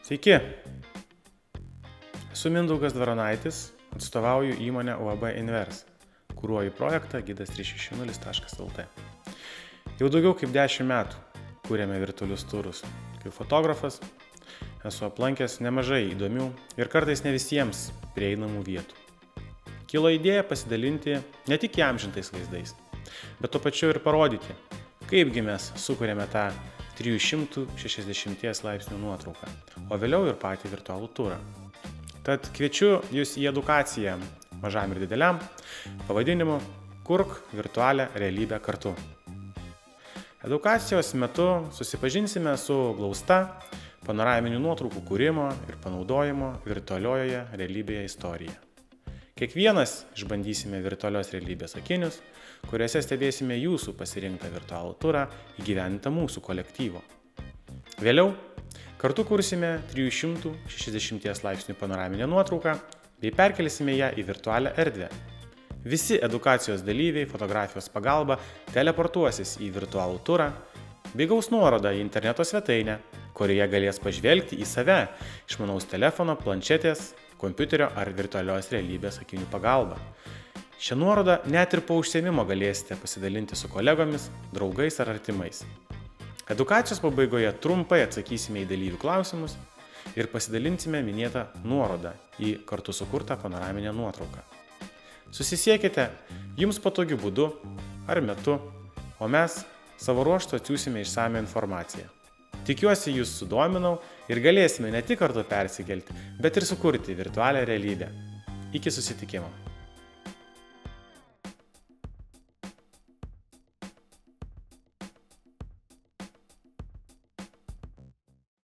Sveiki, esu Mindaugas Dvaronaitis, atstovauju įmonę UAB Invers, kuruoju projektą gidas360.lt. Jau daugiau kaip 10 metų kūrėme virtualius turus. Kaip fotografas esu aplankęs nemažai įdomių ir kartais ne visiems prieinamų vietų. Kilo idėja pasidalinti ne tik įamžintais vaizdais, bet tuo pačiu ir parodyti, kaipgi mes sukūrėme tą 360 laipsnių nuotrauką, o vėliau ir patį virtualų turą. Tad kviečiu Jūs į edukaciją mažam ir dideliam pavadinimu Kurk virtualią realybę kartu. Edukacijos metu susipažinsime su glausta panoraminių nuotraukų kūrimo ir panaudojimo virtualiojoje realybėje istorija. Kiekvienas išbandysime virtualios realybės akinius, kuriuose stebėsime jūsų pasirinktą virtualų turą įgyvendintą mūsų kolektyvo. Vėliau kartu kursime 360 laipsnių panoraminę nuotrauką bei perkelsime ją į virtualią erdvę. Visi edukacijos dalyviai fotografijos pagalba teleportuosis į virtualų turą bei gaus nuorodą į interneto svetainę, kurioje galės pažvelgti į save išmanaus telefono, planšetės, kompiuterio ar virtualios realybės akinių pagalba. Šią nuorodą net ir po užsiėmimo galėsite pasidalinti su kolegomis, draugais ar artimais. Edukacijos pabaigoje trumpai atsakysime į dalyvių klausimus ir pasidalinsime minėtą nuorodą į kartu sukurtą panoraminę nuotrauką. Susisiekite jums patogiu būdu ar metu, o mes savo ruožtu atsiųsime išsamią informaciją. Tikiuosi jūs sudominau ir galėsime ne tik kartu persikelti, bet ir sukurti virtualią realybę. Iki susitikimo.